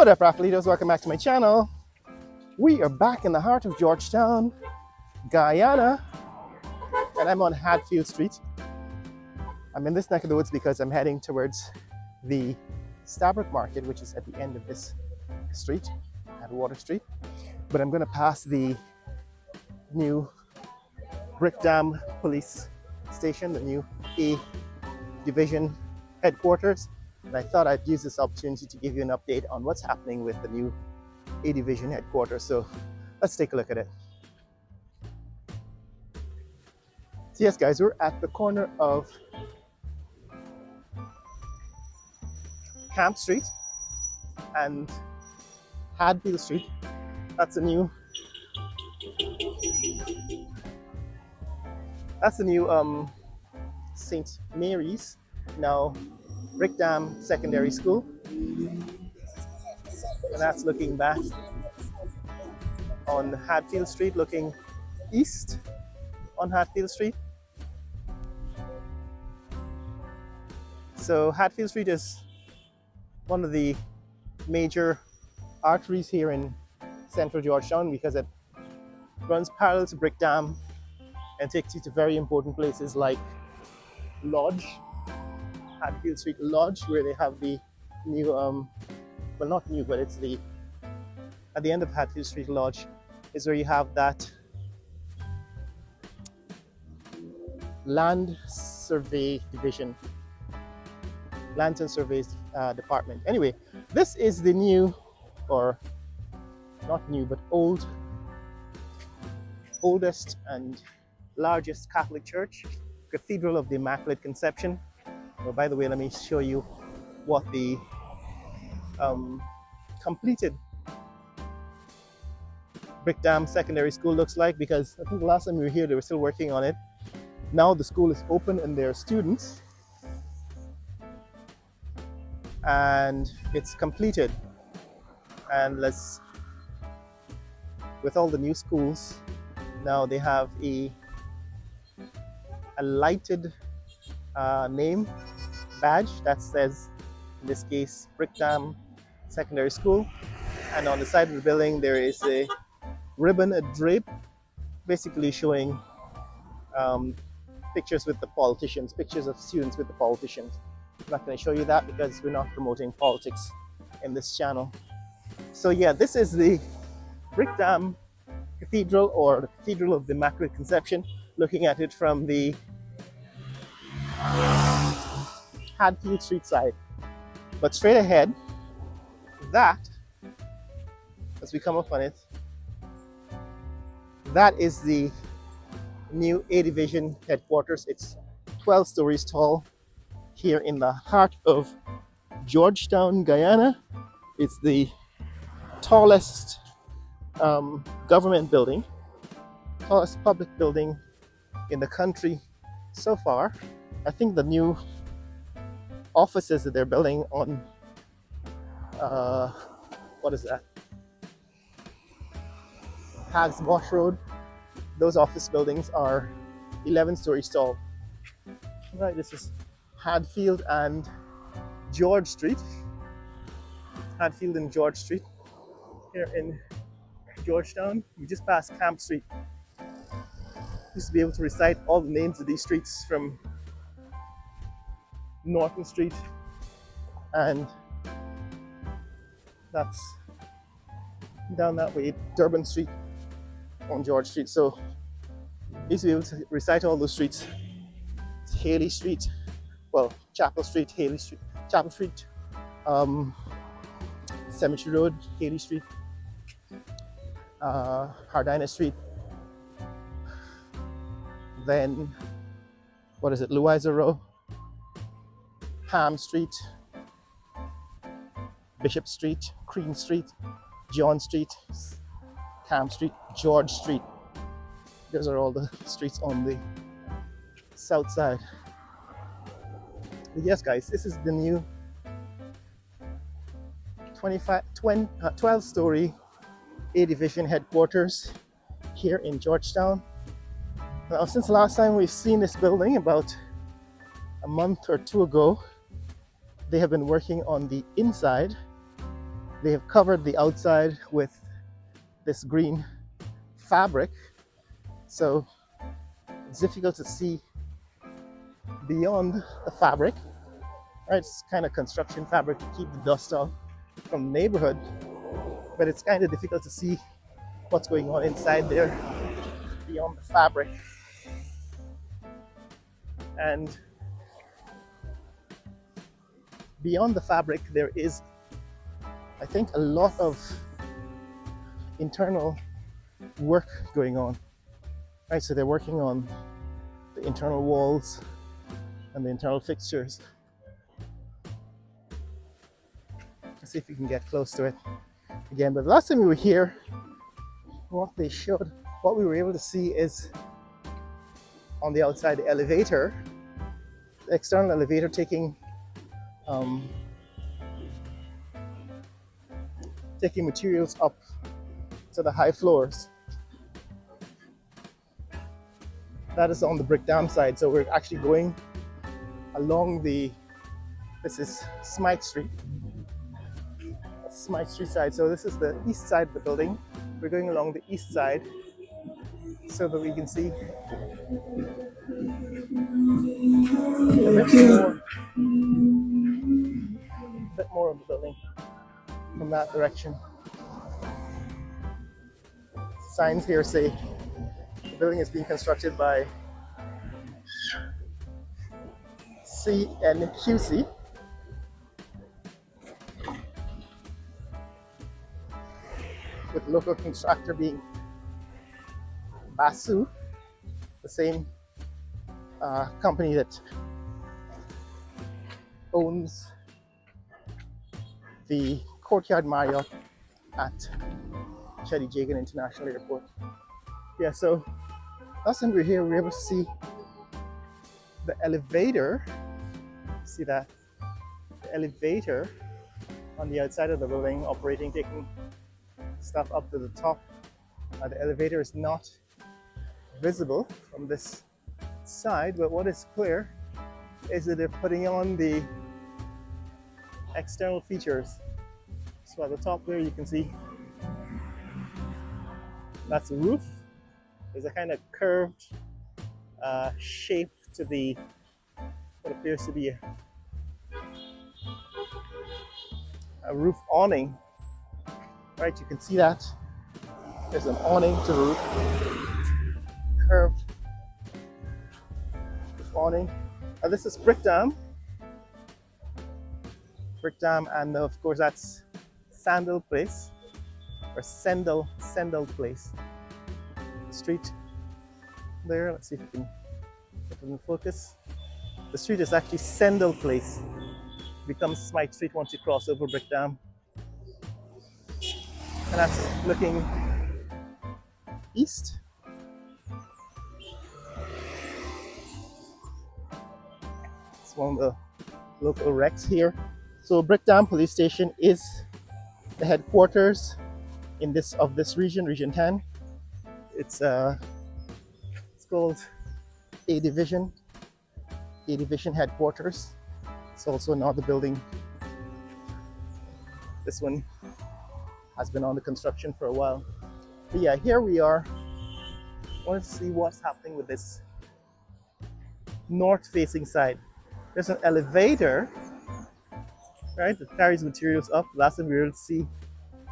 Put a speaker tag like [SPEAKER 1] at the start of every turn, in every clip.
[SPEAKER 1] What up, Raffalitos? Welcome back to my channel. We are back in the heart of Georgetown, Guyana, and I'm on Hadfield Street. I'm in this neck of the woods because I'm heading towards the Stabroek Market, which is at the end of this street, at Water Street. But I'm going to pass the new Brick Dam Police Station, the new A Division headquarters. And I thought I'd use this opportunity to give you an update on what's happening with the new A Division headquarters. So let's take a look at it. So yes, guys, we're at the corner of Camp Street and Hadfield Street. That's the new St. Mary's, now Brick Dam Secondary School, and that's looking back on Hadfield Street, looking east on Hadfield Street. So Hadfield Street is one of the major arteries here in central Georgetown because it runs parallel to Brick Dam and takes you to very important places like Lodge, Hadfield Street Lodge, where they have the new, well, not new, but it's the, at the end of Hadfield Street Lodge is where you have that land survey division, land and surveys department. Anyway, this is the new, or not new, but oldest and largest Catholic church, Cathedral of the Immaculate Conception. Well, by the way, let me show you what the completed Brick Dam Secondary School looks like, because I think the last time we were here they were still working on it. Now the school is open and there are students and it's completed. And with all the new schools, now they have a lighted name badge that says, in this case, Brick Dam Secondary School, and on the side of the building there is a ribbon, a drape, basically showing pictures with the politicians, pictures of students with the politicians. I'm not going to show you that because we're not promoting politics in this channel. So yeah, this is the Brick Dam Cathedral, or the Cathedral of the Immaculate Conception, looking at it from the Hadfield Street side. But straight ahead, that, as we come up on it, that is the new A Division headquarters. It's 12 stories tall here in the heart of Georgetown, Guyana. It's the tallest government building, tallest public building in the country so far. I think the new offices that they're building on, what is that? Hags Wash Road. Those office buildings are 11 stories tall. Right, this is Hadfield and George Street. Hadfield and George Street here in Georgetown. We just passed Camp Street. Used to be able to recite all the names of these streets, from Norton Street, and that's down that way, Durban Street on George Street. So used to be able to recite all those streets. It's Haley Street, well, Chapel Street, Haley Street, Chapel Street, Cemetery Road, Haley Street, Hardina Street, then what is it, Louisa Row, Ham Street, Bishop Street, Queen Street, John Street, Camp Street, George Street. Those are all the streets on the south side. But yes, guys, this is the new 12-story A Division headquarters here in Georgetown. Now, since the last time we've seen this building, about a month or two ago, they have been working on the inside, They have covered the outside with this green fabric, so it's difficult to see beyond the fabric. Right, it's kind of construction fabric to keep the dust off from the neighborhood, but it's kind of difficult to see what's going on inside there beyond the fabric. And beyond the fabric, there is, I think, a lot of internal work going on. Right, so they're working on the internal walls and the internal fixtures. Let's see if we can get close to it again. But the last time we were here, what we were able to see is on the outside the elevator, the external elevator taking materials up to the high floors. That is on the brick dam side, so we're actually going along this is Smythe Street. Smythe Street side, so this is the east side of the building. We're going along the east side so that we can see a bit more of the building from that direction. Signs here say the building is being constructed by CNQC. With local contractor being Basu, the same company that owns the Courtyard Marriott at Cheddi Jagan International Airport. Yeah, so last time we were here, we were able to see the elevator. See that? The elevator on the outside of the building operating, taking stuff up to the top. The elevator is not visible from this side, but what is clear is that they're putting on the external features. So at the top there you can see that's the roof. There's a kind of curved shape to the what appears to be a roof awning. Right, you can see that there's an awning to the roof, curved roof awning. And this is Brick Dam, and of course that's Sandal Place or Sendal Place. Street there. Let's see if we can get it in focus. The street is actually Sendal Place. It becomes Smythe Street once you cross over Brick Dam. And that's looking east. It's one of the local wrecks here. So Brick Dam Police Station is the headquarters of this region, Region 10. It's called A Division headquarters. It's also another building. This one has been under construction for a while. But yeah, here we are. I wanted to see what's happening with this north-facing side. There's an elevator, right, that carries materials up. Last time we were able to see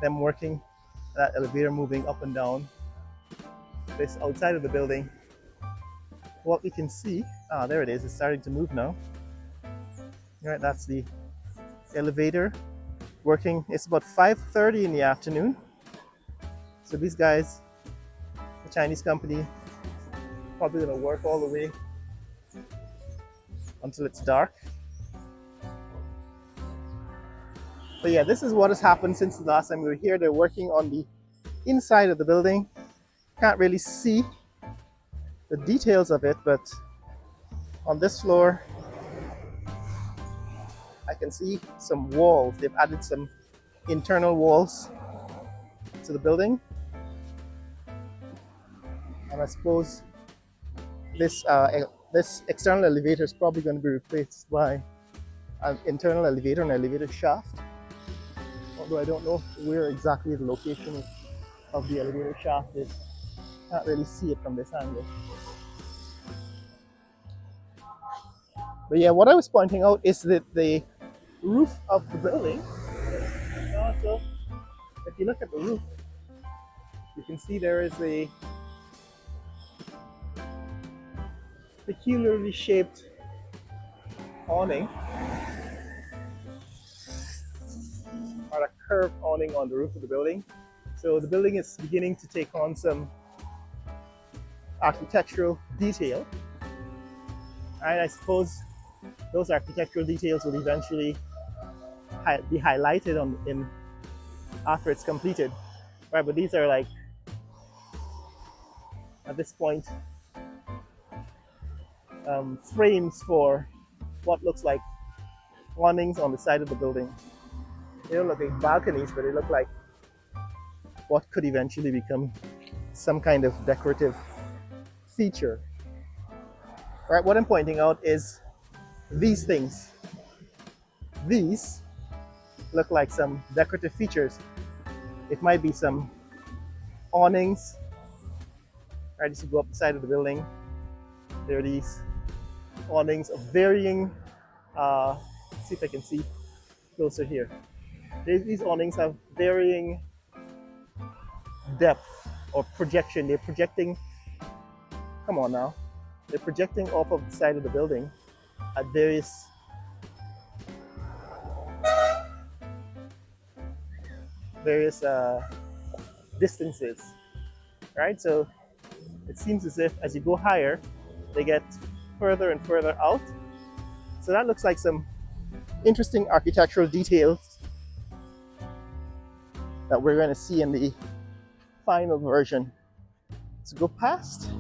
[SPEAKER 1] them working, that elevator moving up and down this outside of the building. What we can see, there it is, it's starting to move now. Right, that's the elevator working. It's about 5:30 in the afternoon. So these guys, the Chinese company, probably gonna work all the way until it's dark. But yeah, this is what has happened since the last time we were here. They're working on the inside of the building. Can't really see the details of it, but on this floor, I can see some walls. They've added some internal walls to the building. And I suppose this external elevator is probably going to be replaced by an internal elevator, an elevator shaft. although I don't know where exactly the location of the elevator shaft is. Can't really see it from this angle. But yeah, what I was pointing out is that the roof of the building, also, if you look at the roof, you can see there is a peculiarly shaped awning, or a curved awning on the roof of the building. So the building is beginning to take on some architectural detail. And I suppose those architectural details will eventually be highlighted after it's completed. Right, but these are like, at this point, frames for what looks like awnings on the side of the building. They don't look like balconies, but they look like what could eventually become some kind of decorative feature. Right, what I'm pointing out is these things. These look like some decorative features. It might be some awnings. Right, just to go up the side of the building. There are these awnings of varying, see if I can see closer here. These awnings have varying depth or projection. They're projecting, come on now, they're projecting off of the side of the building at various distances, right? So it seems as if as you go higher, they get further and further out. So that looks like some interesting architectural details that we're going to see in the final version. So go past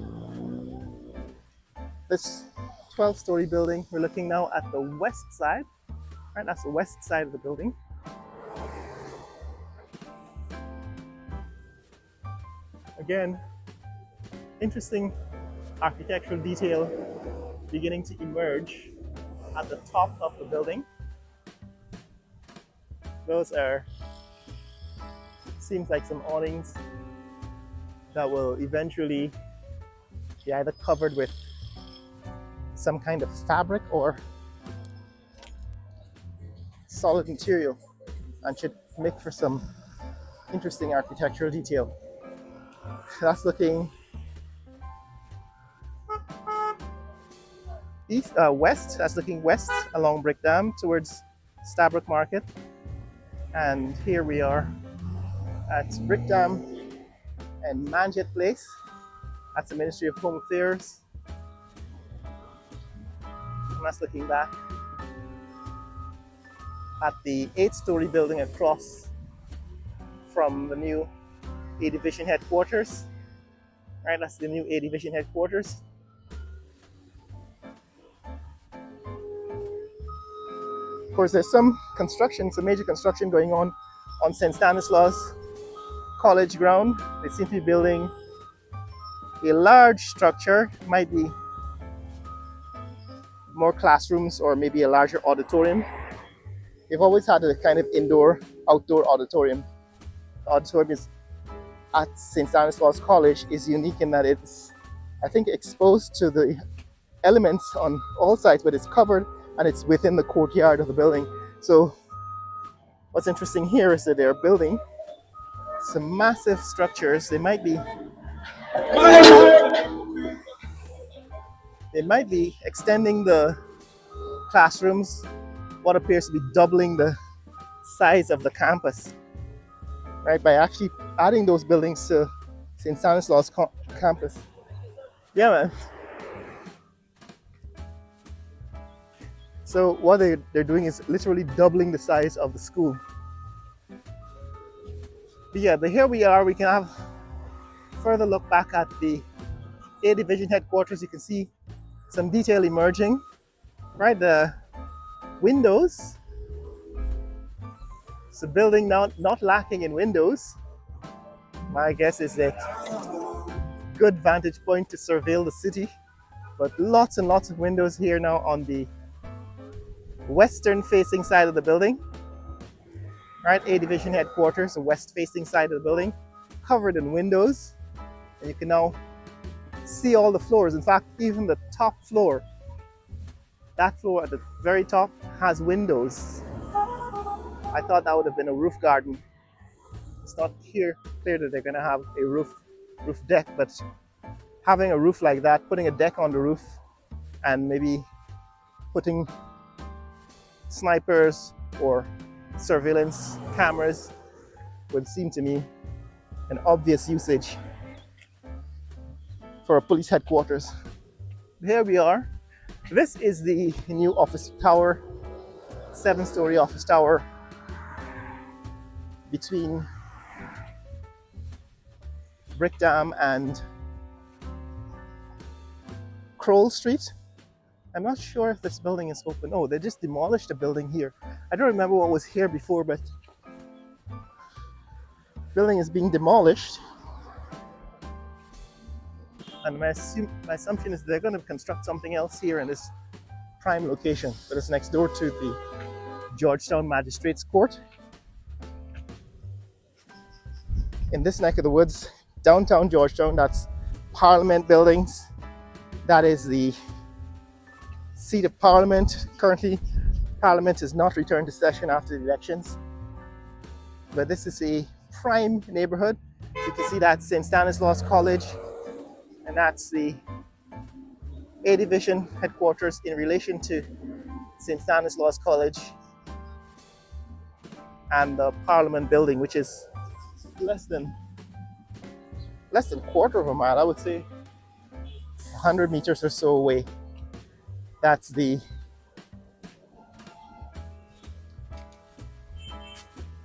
[SPEAKER 1] this 12-story building. We're looking now at the west side, right? That's the west side of the building. Again, interesting architectural detail beginning to emerge at the top of the building. Those are, seems like some awnings that will eventually be either covered with some kind of fabric or solid material and should make for some interesting architectural detail. That's looking west. That's looking west along Brick Dam towards Stabrook Market. And here we are at Brick Dam and Manjit Place. That's the Ministry of Home Affairs. And that's looking back at the 8-story building across from the new A Division headquarters. Right, that's the new A Division headquarters. Of course, there's some major construction going on St. Stanislaus College ground. They seem to be building a large structure, might be more classrooms or maybe a larger auditorium. They've always had a kind of indoor-outdoor auditorium. The auditorium is at St. Stanislaus College is unique in that it's, I think, exposed to the elements on all sides, but it's covered and it's within the courtyard of the building. So what's interesting here is that they're building some massive structures. They might be extending the classrooms, what appears to be doubling the size of the campus, right, by actually adding those buildings to St. Stanislaus campus. Yeah, man. So what they're doing is literally doubling the size of the school. But yeah, here we are. We can have further look back at the A Division headquarters. You can see some detail emerging, right? The windows. It's a building not lacking in windows. My guess is that good vantage point to surveil the city, but lots and lots of windows here now on the western facing side of the building. Right, A Division headquarters, the west-facing side of the building, covered in windows, and you can now see all the floors. In fact, even the top floor, that floor at the very top, has windows. I thought that would have been a roof garden. It's not clear that they're going to have a roof deck, but having a roof like that, putting a deck on the roof, and maybe putting snipers or surveillance cameras would seem to me an obvious usage for a police headquarters. Here we are. This is the new office tower, 7-story office tower between Brickdam and Kroll Street. I'm not sure if this building is open. Oh, they just demolished a building here. I don't remember what was here before, but building is being demolished. And my assumption is they're going to construct something else here in this prime location that is next door to the Georgetown Magistrates Court. In this neck of the woods, downtown Georgetown, that's Parliament buildings. That is the seat of Parliament. Currently, Parliament is not returned to session after the elections. But this is a prime neighborhood. You can see that's St. Stanislaus College, and that's the A Division headquarters in relation to St. Stanislaus College and the Parliament building, which is less than a quarter of a mile, I would say 100 meters or so away. That's the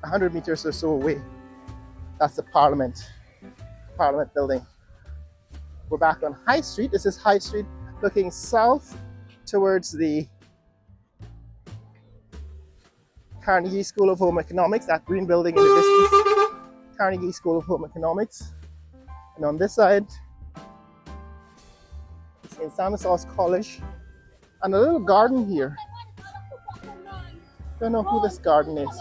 [SPEAKER 1] 100 meters or so away. That's the Parliament building. We're back on High Street. This is High Street looking south towards the Carnegie School of Home Economics, that green building in the distance. Carnegie School of Home Economics. And on this side, St. Stanislaus College. And a little garden here. Don't know who this garden is.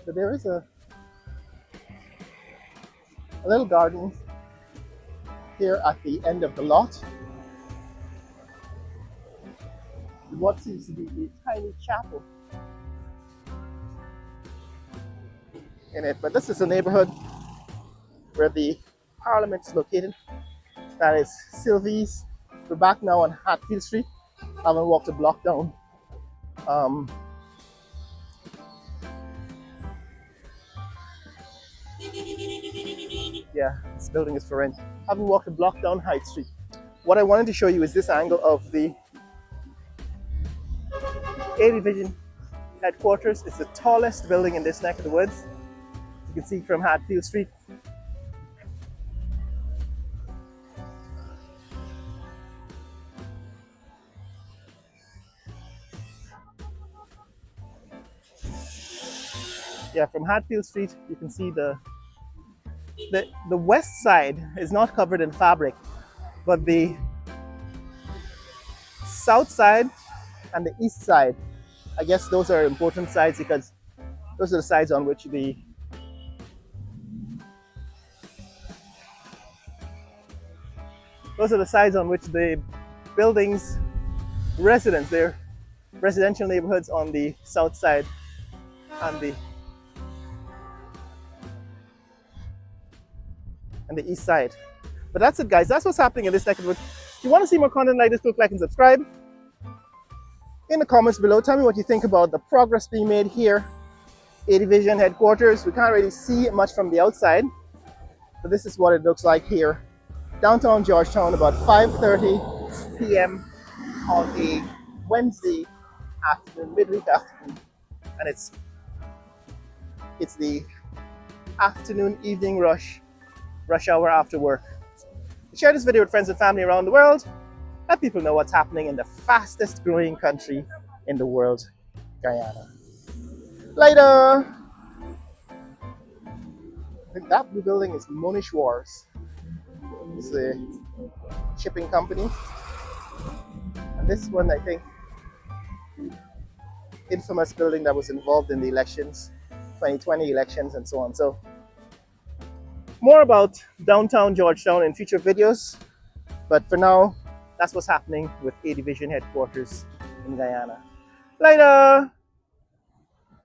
[SPEAKER 1] But there is a little garden here at the end of the lot. What seems to be a tiny chapel in it. But this is a neighborhood where the Parliament's located. That is Sylvie's. We're back now on Hadfield Street. I haven't walked a block down. Yeah, this building is for rent. I haven't walked a block down High Street. What I wanted to show you is this angle of the A Division headquarters. It's the tallest building in this neck of the woods. You can see from Hadfield Street. Yeah, from Hadfield Street, you can see the west side is not covered in fabric, but the south side and the east side, I guess those are important sides because those are the sides on which the buildings residents, their residential neighborhoods on the south side and the east side. But that's it, guys. That's what's happening in this neck of the woods. If you want to see more content like this, click like and subscribe. In the comments below, tell me what you think about the progress being made here. A Division headquarters. We can't really see much from the outside, but this is what it looks like here. Downtown Georgetown, about 5:30 p.m. on a Wednesday afternoon, midweek afternoon. And it's the afternoon evening rush hour after work. Share this video with friends and family around the world. Let people know what's happening in the fastest growing country in the world, Guyana. Later! I think that blue building is Monish Wars. It's a shipping company. And this one, I think, infamous building that was involved in the elections, 2020 elections, and so on. So, more about downtown Georgetown in future videos. But for now, that's what's happening with A Division headquarters in Guyana. Later!